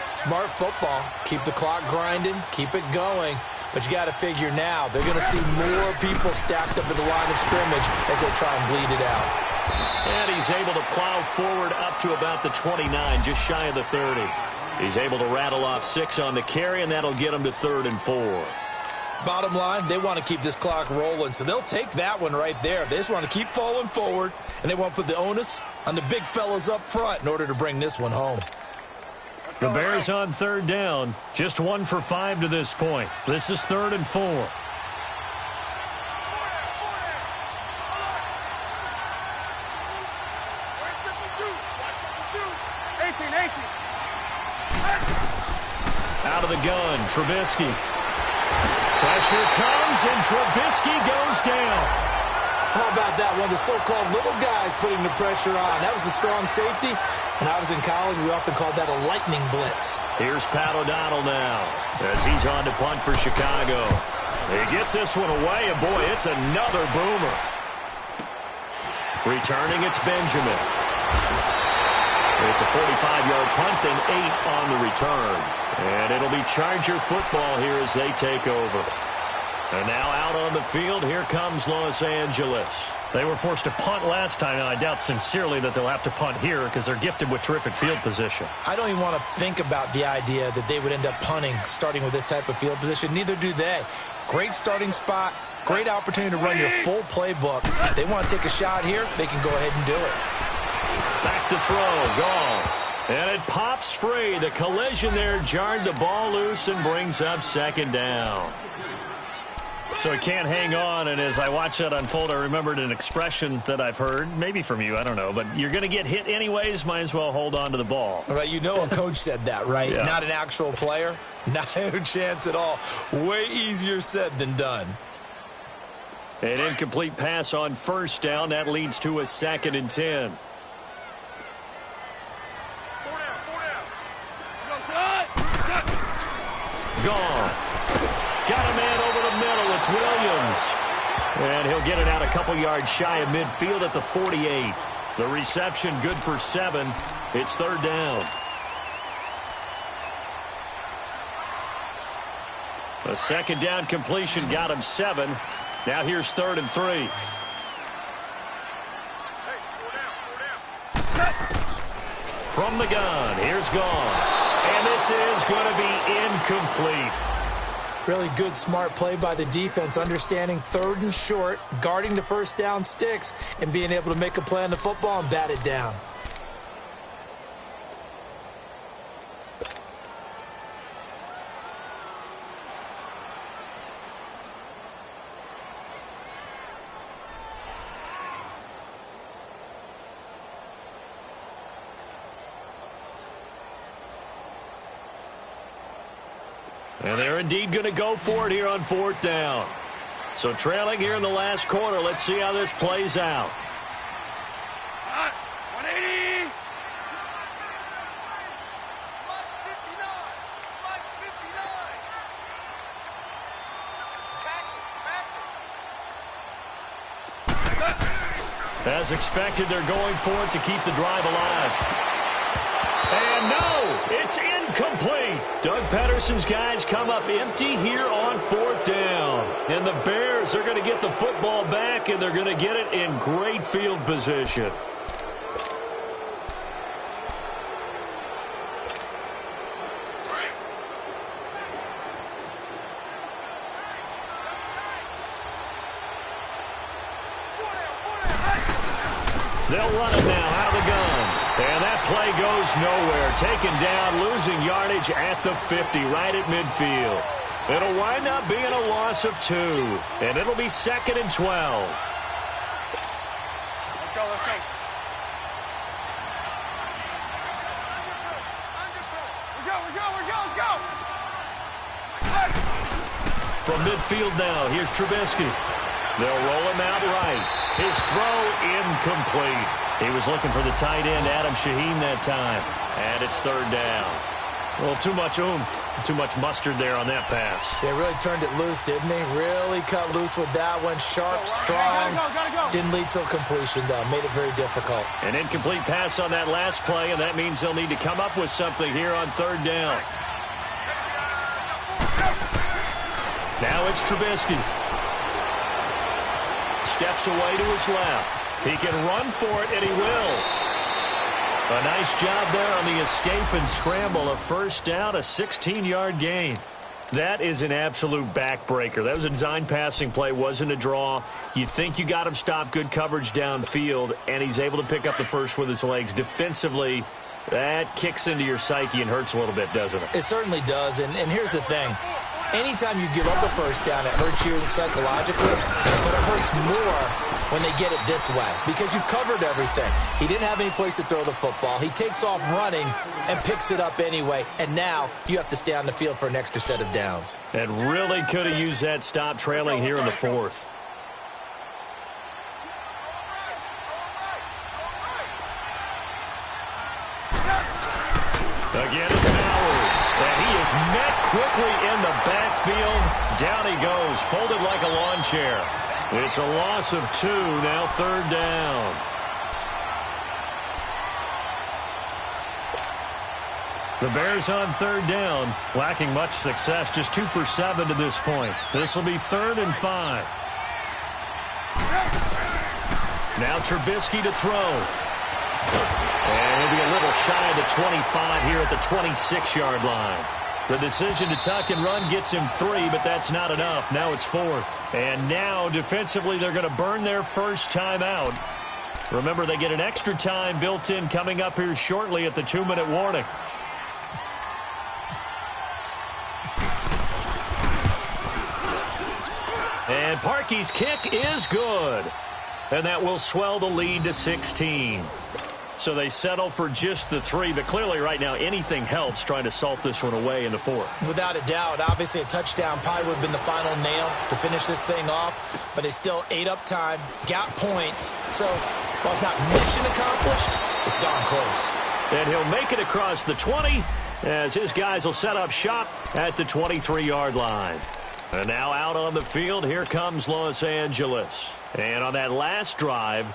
Smart football. Keep the clock grinding. Keep it going. But you got to figure now, they're going to see more people stacked up at the line of scrimmage as they try and bleed it out. And he's able to plow forward up to about the 29, just shy of the 30. He's able to rattle off 6 on the carry, and that'll get him to 3rd and 4. Bottom line, they want to keep this clock rolling, so they'll take that one right there. They just want to keep falling forward, and they want to put the onus on the big fellas up front in order to bring this one home. The Bears on 3rd down, just 1 for 5 to this point. This is 3rd and 4. Out of the gun, Trubisky. Pressure comes, and Trubisky goes down. How about that? One of the so-called little guys putting the pressure on. That was the strong safety. When I was in college, we often called that a lightning blitz. Here's Pat O'Donnell now as he's on to punt for Chicago. He gets this one away, and boy, it's another boomer. Returning, it's Benjamin. It's a 45-yard punt and 8 on the return. And it'll be Charger football here as they take over. And now out on the field, here comes Los Angeles. They were forced to punt last time. Now, I doubt sincerely that they'll have to punt here because they're gifted with terrific field position. I don't even want to think about the idea that they would end up punting starting with this type of field position. Neither do they. Great starting spot, great opportunity to run your full playbook. If they want to take a shot here, they can go ahead and do it. Back to throw, Goff. And it pops free. The collision there jarred the ball loose and brings up 2nd down. So he can't hang on, and as I watched that unfold, I remembered an expression that I've heard, maybe from you, I don't know, but you're going to get hit anyways, might as well hold on to the ball. All right, you know a coach said that, right? Yeah. Not an actual player. No chance at all. Way easier said than done. An incomplete pass on 1st down. That leads to a 2nd and 10. Goff. Got a man over the middle. It's Williams. And he'll get it out a couple yards shy of midfield at the 48. The reception good for 7. It's 3rd down. A 2nd down completion got him 7. Now here's 3rd and 3. From the gun, here's Goff. And this is going to be incomplete. Really good, smart play by the defense, understanding 3rd and short, guarding the 1st down sticks, and being able to make a play on the football and bat it down. And they're indeed going to go for it here on 4th down. So trailing here in the last quarter. Let's see how this plays out. 180. As expected, they're going for it to keep the drive alive. And no, it's incomplete. Doug Pederson's guys come up empty here on 4th down. And the Bears are going to get the football back, and they're going to get it in great field position. They'll run it now out of the gun. And that play goes nowhere. Taken down, losing yardage at the 50, right at midfield. It'll wind up being a loss of 2. And it'll be 2nd and 12. Let's go, let's go. Let's go. From midfield now, here's Trubisky. They'll roll him out right. His throw incomplete. He was looking for the tight end, Adam Shaheen, that time. And it's 3rd down. Well, too much oomph, too much mustard there on that pass. They really turned it loose, didn't they? Really cut loose with that one. Sharp, strong. Gotta go. Didn't lead to a completion, though. Made it very difficult. An incomplete pass on that last play, and that means they'll need to come up with something here on 3rd down. Now it's Trubisky. Steps away to his left. He can run for it, and he will. A nice job there on the escape and scramble. A 1st down, a 16-yard gain. That is an absolute backbreaker. That was a design passing play, wasn't a draw. You think you got him stopped, good coverage downfield, and he's able to pick up the first with his legs. Defensively, that kicks into your psyche and hurts a little bit, doesn't it? It certainly does, and here's the thing. Anytime you give up a 1st down, it hurts you psychologically, but it hurts more when they get it this way because you've covered everything. He didn't have any place to throw the football. He takes off running and picks it up anyway, and now you have to stay on the field for an extra set of downs. And really could have used that stop trailing here in the 4th. Again, it's Howard. And he is met quickly in the backfield. Down he goes, folded like a lawn chair. It's a loss of 2, now 3rd down. The Bears on 3rd down, lacking much success, just 2 for 7 to this point. This will be 3rd and 5. Now Trubisky to throw. And he'll be a little shy of the 25 here at the 26-yard line. The decision to tuck and run gets him 3, but that's not enough. Now it's 4th. And now, defensively, they're going to burn their first time out. Remember, they get an extra time built in coming up here shortly at the 2-minute warning. And Parkey's kick is good. And that will swell the lead to 16. So they settle for just the 3, but clearly right now anything helps trying to salt this one away in the 4th. Without a doubt, obviously a touchdown probably would have been the final nail to finish this thing off, but they still ate up time, got points. So while it's not mission accomplished, it's darn close. And he'll make it across the 20 as his guys will set up shop at the 23-yard line. And now out on the field, here comes Los Angeles. And on that last drive,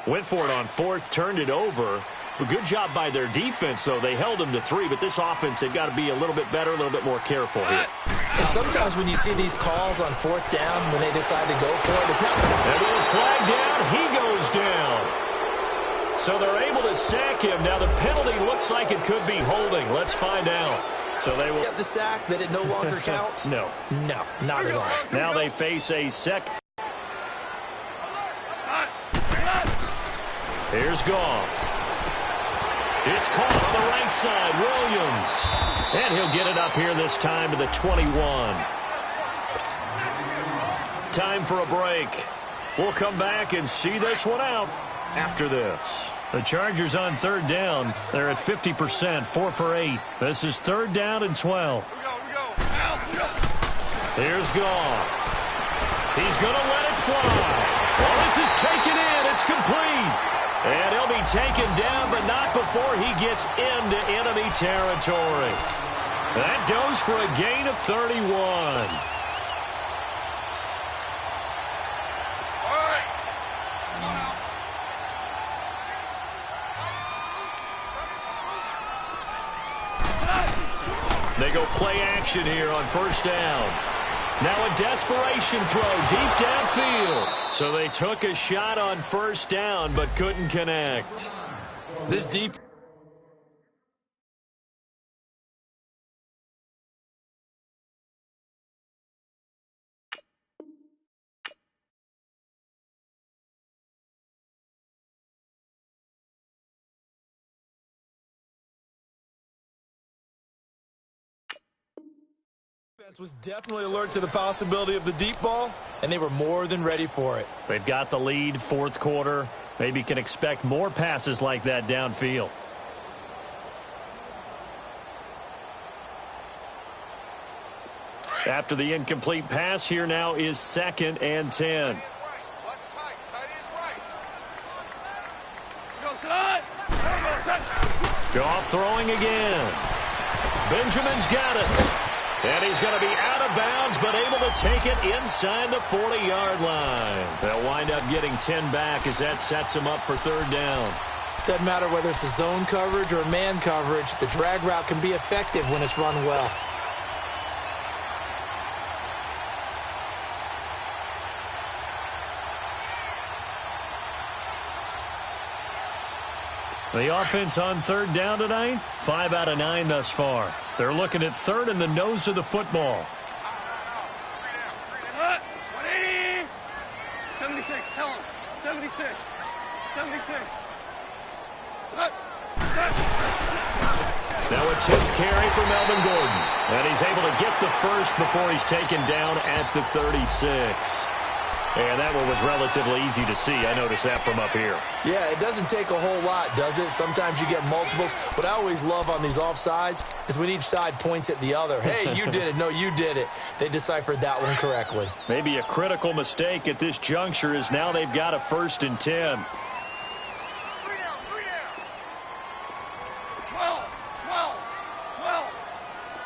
went for it on 4th, turned it over. A good job by their defense, though. They held them to 3, but this offense, they've got to be a little bit better, a little bit more careful here. And sometimes when you see these calls on 4th down, when they decide to go for it, it's not... And with a flag down, he goes down. So they're able to sack him. Now the penalty looks like it could be holding. Let's find out. So they will... Get the sack, that it no longer counts? No. No, not at all. Now they face a second. Here's Goff. It's caught on the right side, Williams. And he'll get it up here this time to the 21. Time for a break. We'll come back and see this one out after this. The Chargers on 3rd down. They're at 50%, 4 for 8. This is 3rd down and 12. Here's Goff. He's going to let it fly. Well, this is taken in. It's complete. And he'll be taken down, but not before he gets into enemy territory. That goes for a gain of 31. They go play action here on 1st down. Now a desperation throw deep downfield. So they took a shot on 1st down but couldn't connect. This deep Defense was definitely alert to the possibility of the deep ball, and they were more than ready for it. They've got the lead, fourth quarter. Maybe can expect more passes like that downfield. After the incomplete pass, here now is 2nd and 10. Goff throwing again. Benjamin's got it. And he's going to be out of bounds, but able to take it inside the 40-yard line. They'll wind up getting 10 back as that sets him up for 3rd down. Doesn't matter whether it's a zone coverage or man coverage, the drag route can be effective when it's run well. The offense on 3rd down tonight, 5 out of 9 thus far. They're looking at 3rd in the nose of the football. 180. 76, tell him. 76. 76. Now a 10th carry for Melvin Gordon. And he's able to get the first before he's taken down at the 36. And that one was relatively easy to see. I noticed that from up here. Yeah, it doesn't take a whole lot, does it? Sometimes you get multiples. What I always love on these offsides is when each side points at the other. Hey, you did it. No, you did it. They deciphered that one correctly. Maybe a critical mistake at this juncture is now they've got a 1st and 10. 3 down. 12. 12. 12.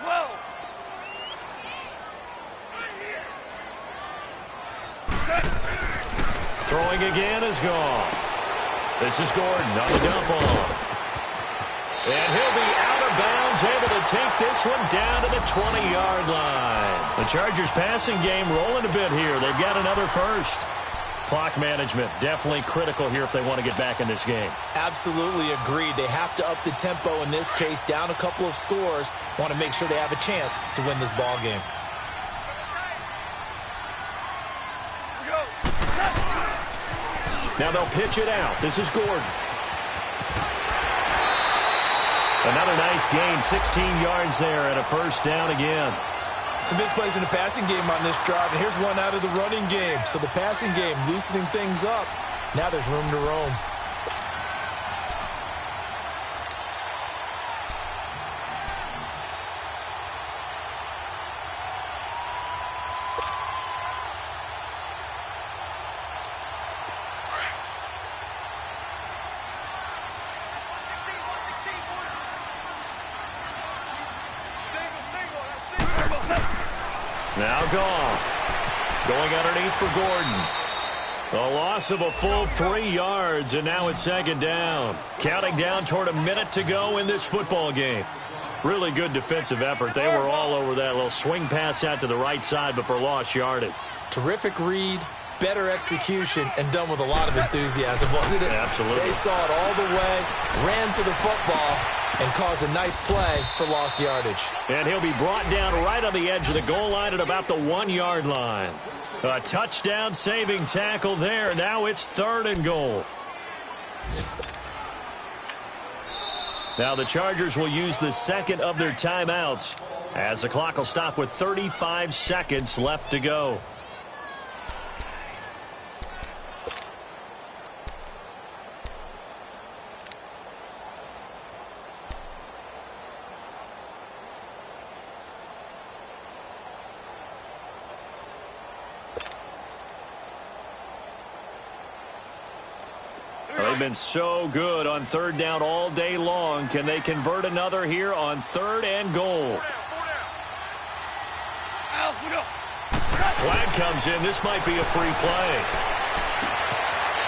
12. Throwing again is Goff. This is Gordon on the dump off. And he'll be out of bounds, able to take this one down to the 20-yard line. The Chargers passing game rolling a bit here. They've got another first. Clock management definitely critical here if they want to get back in this game. Absolutely agreed. They have to up the tempo in this case, down a couple of scores. Want to make sure they have a chance to win this ball game. Now they'll pitch it out. This is Gordon. Another nice gain, 16 yards there and a 1st down again. Some big plays in the passing game on this drive, and here's one out of the running game. So the passing game loosening things up. Now there's room to roam. Now Goff going underneath for Gordon. A loss of a full 3 yards, and now it's 2nd down. Counting down toward a minute to go in this football game. Really good defensive effort. They were all over that little swing pass out to the right side before lost yardage. Terrific read, better execution, and done with a lot of enthusiasm, wasn't it? Absolutely. They saw it all the way, ran to the football, and caused a nice play for lost yardage. And he'll be brought down right on the edge of the goal line at about the 1-yard line. A touchdown saving tackle there. Now it's 3rd and goal. Now the Chargers will use the 2nd of their timeouts as the clock will stop with 35 seconds left to go. They've been so good on 3rd down all day long. Can they convert another here on 3rd and goal? Flag comes in. This might be a free play.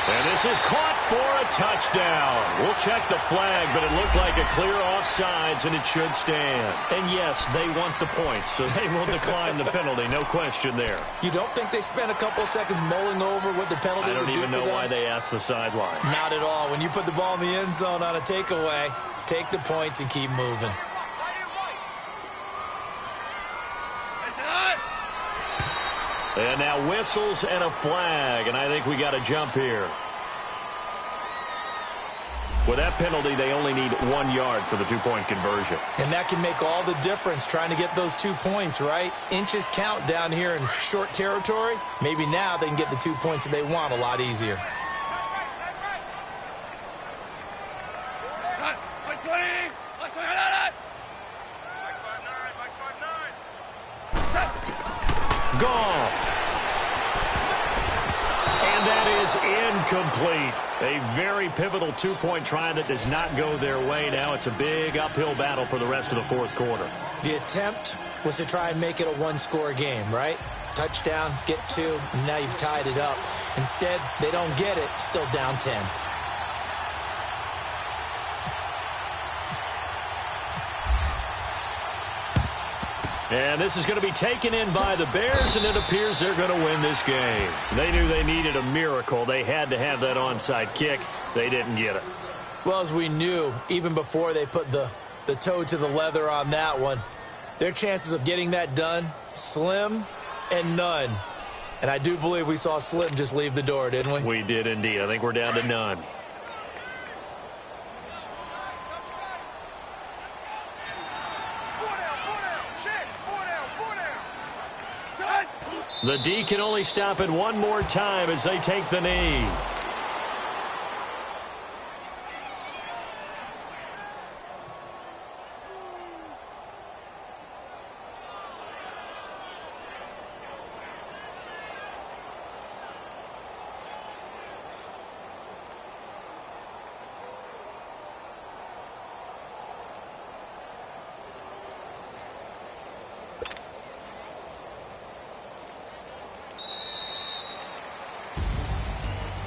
And this is caught for a touchdown. We'll check the flag, but it looked like a clear offsides, and it should stand. And yes, they want the points, so they will decline the penalty. No question there. You don't think they spent a couple of seconds mulling over what the penalty would do for them? I don't even know why they asked the sideline. Not at all. When you put the ball in the end zone on a takeaway, take the points and keep moving. And now whistles and a flag, and I think we got to jump here. With that penalty, they only need 1 yard for the two-point conversion. And that can make all the difference trying to get those 2 points, right? Inches count down here in short territory. Maybe now they can get the 2 points that they want a lot easier. Gone. And that is incomplete. A very pivotal two-point try that does not go their way. Now it's a big uphill battle for the rest of the fourth quarter. The attempt was to try and make it a one-score game, right? Touchdown, get 2, and now you've tied it up. Instead, they don't get it, still down 10. And this is going to be taken in by the Bears, and it appears they're going to win this game. They knew they needed a miracle. They had to have that onside kick. They didn't get it. Well, as we knew, even before they put the toe to the leather on that one, their chances of getting that done, slim and none. And I do believe we saw Slim just leave the door, didn't we? We did indeed. I think we're down to none. The D can only stop it one more time as they take the knee.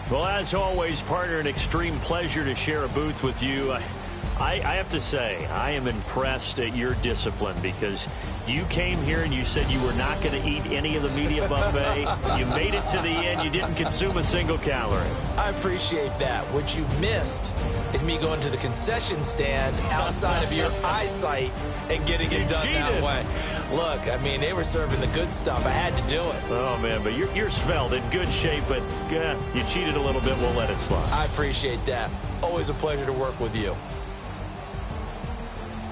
Well, as always, partner, an extreme pleasure to share a booth with you. I have to say, I am impressed at your discipline because you came here and you said you were not going to eat any of the media buffet. You made it to the end. You didn't consume a single calorie. I appreciate that. What you missed is me going to the concession stand outside of your eyesight and getting it done that way. Look, I mean, they were serving the good stuff. I had to do it. Oh, man, but you're svelte, in good shape, but you cheated a little bit. We'll let it slide. I appreciate that. Always a pleasure to work with you.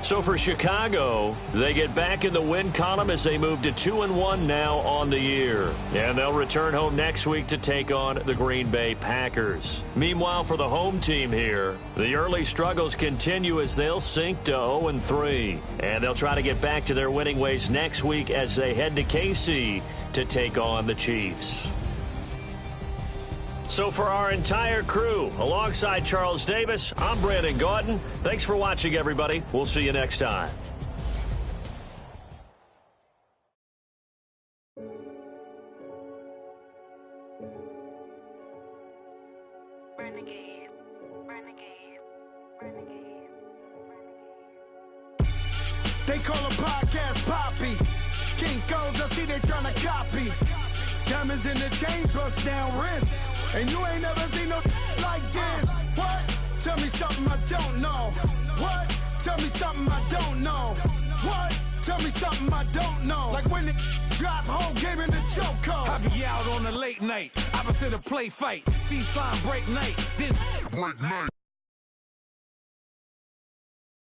So for Chicago, they get back in the win column as they move to 2-1 now on the year. And they'll return home next week to take on the Green Bay Packers. Meanwhile, for the home team here, the early struggles continue as they'll sink to 0-3. And they'll try to get back to their winning ways next week as they head to KC to take on the Chiefs. So for our entire crew, alongside Charles Davis, I'm Brandon Gaudin. Thanks for watching, everybody. We'll see you next time. Renegade, renegade, renegade, renegade. They call a podcast Poppy. Kinkos, I see they tryna copy. Diamonds in the chains, bust down wrists. And you ain't never seen no like this. What? Tell me something I don't know. What? Tell me something I don't know. What? Tell me something I don't know. Like when it drop, whole game in the choke code. I be out on a late night, opposite a play fight. See sign break night, this break night.